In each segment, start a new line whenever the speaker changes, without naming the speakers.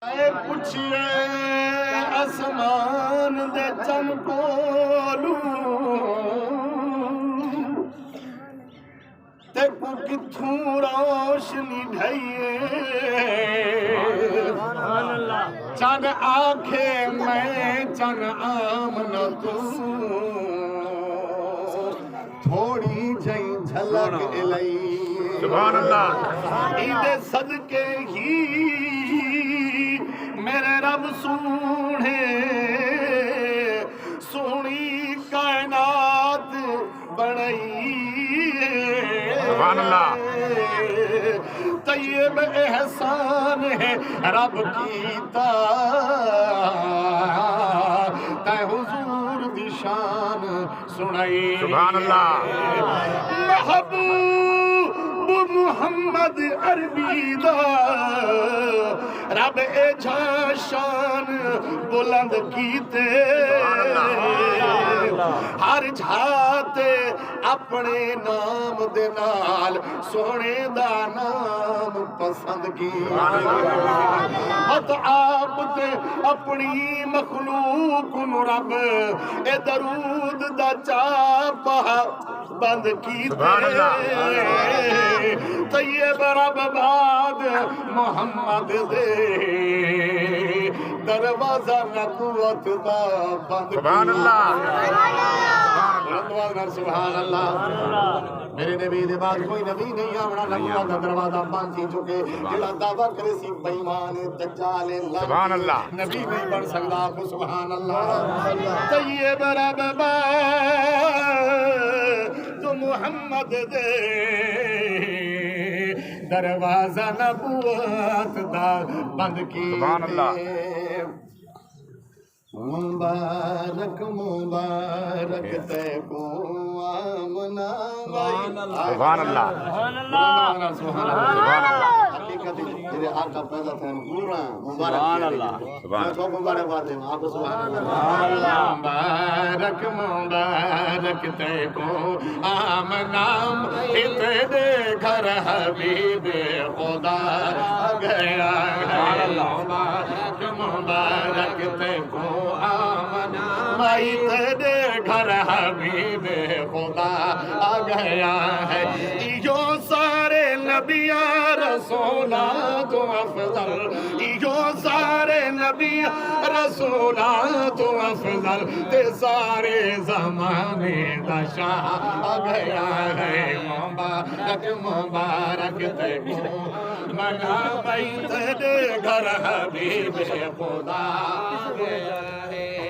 پوچھئے آسمان دے چمکولو تے کو کتھوں روشنی ڈھائیے چن آنکھے میں چن آمنا تو تھوڑی جائیں جھلک الئی
سبحان اللہ
ایدے صدقے ہی میرے رب سونے سونی کائنات بنائی
سبحان اللہ
طیب احسان ہے رب کیتا تے حضور دی شان سنائی
سبحان اللہ
محبوب محمد عربی دا رب اے جھا شان بلند کیتے ہر جھاتے اپنے نام دے نال سونے دا نام پسند کی حت آپ تے اپنی مخلوق نو رب اے درود دا چاپا بند کیتے طیب رب بعد محمد دے دروازہ نبوت دا بند
سبحان اللہ
سبحان اللہ میرے نبی دے بعد کوئی نبی نہیں آمنا نبوت دا دروازہ بند تھی چکے جڑا دعویٰ کرے سی بیمان دجال
سبحان اللہ
نبی نہیں بن سکتا آپ سبحان اللہ طیب رب بعد محمد دے دروازہ نبوت دا بند کی
سبحان اللہ
مبارک مبارک تے کو آمنا
سبحان اللہ
سبحان اللہ حقیقت میرے آقا پیدا تھے گورا مبارک اللہ تو مبارک بات ہے آپ سبحان اللہ مبارک مبارک تے کو آمنا اتنے گھر حبیب خدا گیا مبارک مبارک تے کو آمنا مائی تیرے گھر حبیب خدا آ گیا ہے جو سارے نبیاں رسولاں تو افضل جو سارے نبیاں رسولاں تو افضل تے سارے زمانے دا شاہ آ گیا ہے مبارک مبارک تے کو منا مائی تیرے گھر حبیب خدا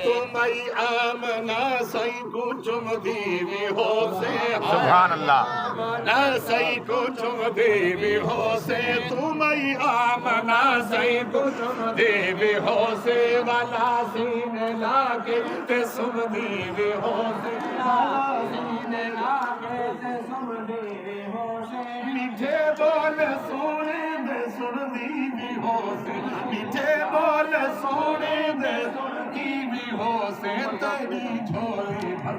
تمہیں آمنا سی کو چم دیوی ہو سے
سبحان اللہ
نہ سی کو چم دیوی ہو سے تمہیں آمنا سی کو چم دیوی ہو سے والا سینے لاگے تے سم دیوی ہو سے والا سینے لاگے تے سم دیوی ہو سے میٹھے بول سونے دے سن دیوی ہو سے میٹھے بول سونے دے دیوی ہو سے تیری جھولی بھر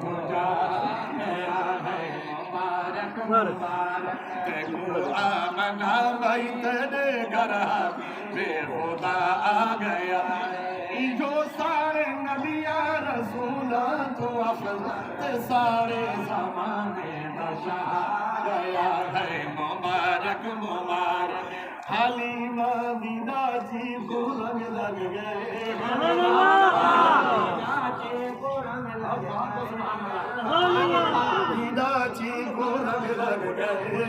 کو جا گیا ہے مبارک مبارک تے کو آمنا بھائی تیرے گھر بے خدا آ گیا جو سارے نبیاں رسولاں تو افضل تے سارے زمانے دا شاہ گیا ہے مبارک مبارک حلیمہ دیدہ جی کو رنگ لگ گئے دیدہ جی کو رنگ لگ گئے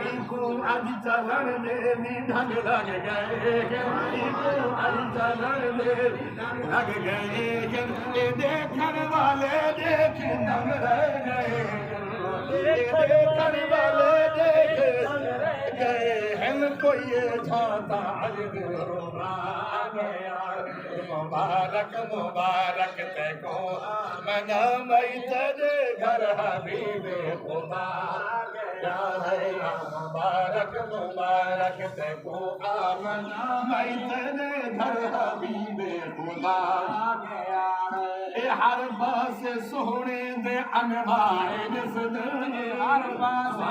ان کو آج چلن دے بھی ڈھنگ لگ گئے ان کو آج چلن دے لگ گئے یہ دیکھن والے دیکھ دنگ رہ گئے دیکھن والے دیکھ گئے ہم کوئی جھاتا عجب رونا گیا مبارک مبارک تے کو منا مئی تیرے گھر حبیب خدا گیا ہے مبارک مبارک تے کو آمنا مئی تیرے گھر حبیب خدا گیا ہے ہر پاس سونے دے انوار جس دن ہر پاس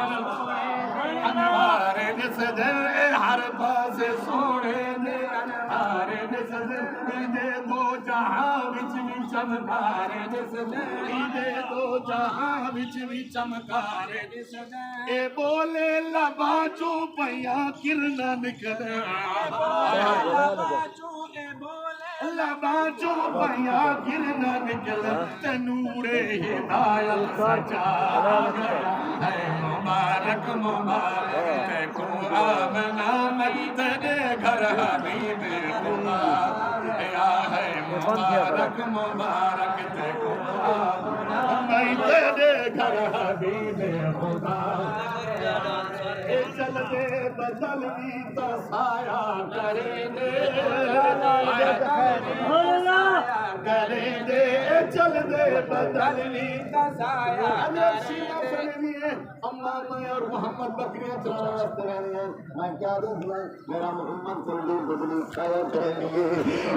انوار جس دن ہر پاس سونے دے انوار جس دن دے دو جہاں وچ بھی چمکار جس دن دے دو جہاں وچ بھی چمکار جس دن اے بولے لبا چو پیا کرنا نکلے لبا چو پیا کرنا نکلے تے نور ہدایت سجا گیا ہے مبارک مبارک تے کو آمنا میں تیرے گھر حبیب خدا یا ہے مبارک مبارک تے کو آمنا میں تیرے گھر حبیب خدا اے چل دے بدل بھی تو سایہ کریں دے کریں دے چل دے بدل بھی تو سایہ کریں دے اماں میں اور محمد بکریاں چلانا واسطے رہنے ہیں میں کیا دوں میرا محمد کلی بدلی کھایا کریں گے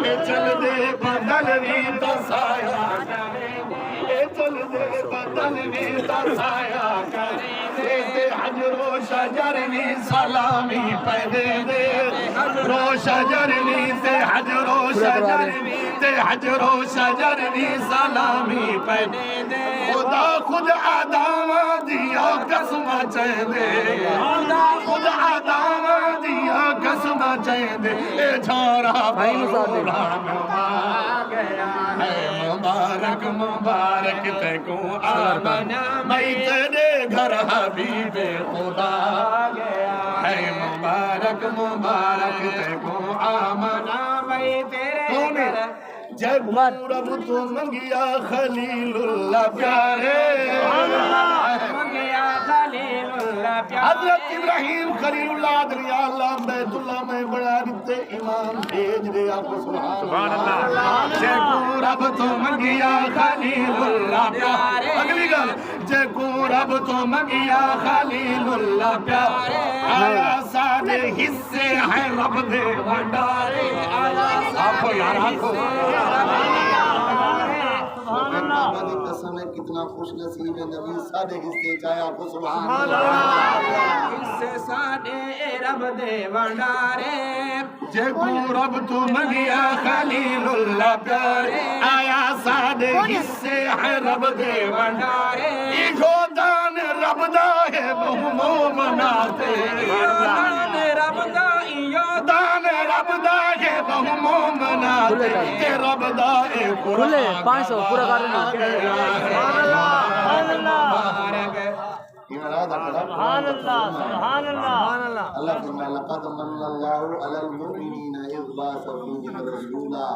اے چل دے بدل بھی تو سایہ کریں دے اے چل دے بدل بھی تو سایہ کریں دے حجر و شجر نی سلامی پہنے دے حجر و شجر نی تے حجر و شجر نی تے حجر و شجر نی سلامی پہنے دے خدا خود آدم دیا قسم چاہے دے خود آدم دیا قسم چاہے دے اے جھارا بھروڑا میں آ گیا ہے مبارک مبارک تے کو آمنا میں تیرے گھر حبیب خدا ہے مبارک مبارک تے کو آمنا میں تیرے گھر جب رب تو منگیا خلیل اللہ پیارے منگیا خلیل اللہ پیارے حضرت ابراہیم خلیل اللہ دریا اللہ بیت اللہ میں بڑا دیتے امام بھیج دے آپ سبحان اللہ جب رب تو منگیا خلیل اللہ پیارے اگلی گل جب رب تو منگیا خلیل اللہ پیارے آیا سارے حصے ہیں رب دے بھنڈارے آیا سارے حصے قسم ہے کتنا خوش نصیب ہے نبی سارے حصے چاہے آپ کو سبحان اللہ حصے سارے رب دے بھنڈارے جے کو رب تو منگیا خلیل اللہ پیارے آیا سارے حصے ہیں رب دے بھنڈارے ایگو دان رب دا ہے بہمو مناتے دان رب دا دان رب دا ہے بہمو مناتے کہ رب دا ہے قرآن 500 پورا کر رہے سبحان اللہ سبحان اللہ سبحان اللہ اللہ فرمائے لقد من اللہ علی المؤمنین اذ بعث فیہم رسولا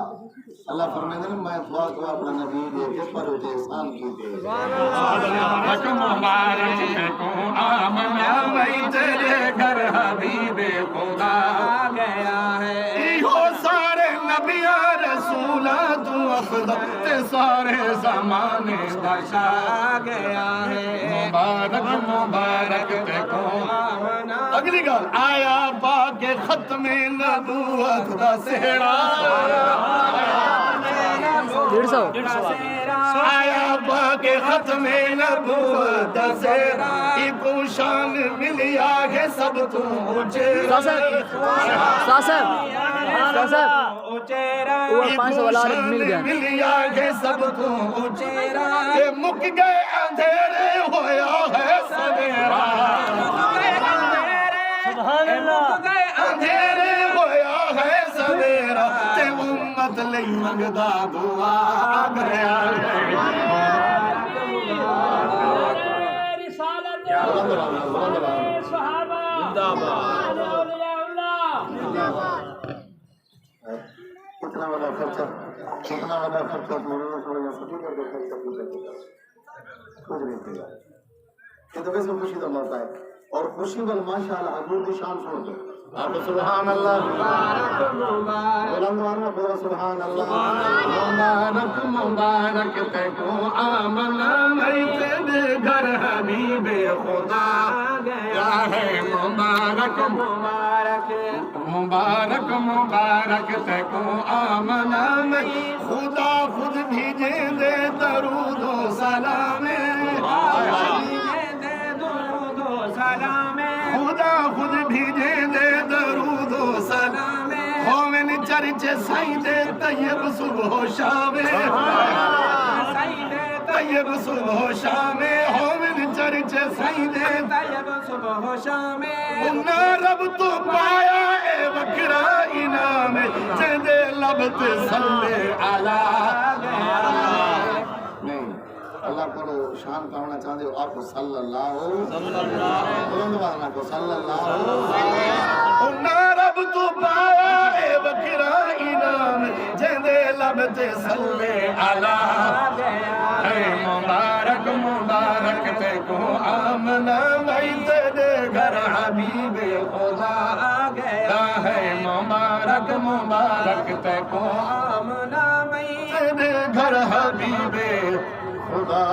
اللہ فرمائے میں خواہ اپنا نبی دے کے پر اٹھے احسان کیتے مبارک مبارک تے کو آمنا میں تیرے گھر حبیب خدا گیا ہے ایہو سارے نبیاں رسولہ تو افضل تے سارے زمانے بشا گیا ہے مبارک مبارک تے کو آمنا اگلی گل آیا پاک ختم نبوت دا سہرا آیا پاک ختم نبوت دا سہرا ایکو شان ملیا ہے سب تو اونچے ملیا ہے سب تو اونچیرا مک گئے اندھیرے ہویا ہے سویرا سبحان اللہ مک گئے اندھیرے ہویا ہے سویرا تے امت لئی منگدا دعا گیا رسالت صحابہ زندہ باد کتنا بڑا خرچہ مولانا تھوڑا سٹی کر کے خرچہ پوچھا کچھ نہیں کیا یہ تو ویسے خوشی کا موقع ہے اور خوشی بل ماشاءاللہ حضور کی شان سن دو آپ سبحان اللہ بلند سبحان اللہ مبارک مبارک تے کو آمنا میں تیرے گھر حبیب خدا گیا ہے مبارک مبارک مبارک مبارک تے کو آمنا میں خدا خود بھیجے دے درود و سلام خدا خود بھیجے دے درود و سلام ہومن چرچ سائیں دے طیب صبح و شام طیب صبح و شام ہومن چرچ سائیں دے طیب صبح و شام انہا رب تو پایا اے وکرا انام جندے لبت صلی اللہ نہیں اللہ کو شان کا ہونا چاہتے ہو آپ کو صلی اللہ کو صلی اللہ انہا رب تو پایا اے وکرا انام جندے لبت صلی اللہ اے مبارک مبارک تے کو آمنا بھائی تیرے گھر حبیب خدا آگیا ہے مبارک مبارک تے کو آمنا بھائی تیرے گھر حبیب خدا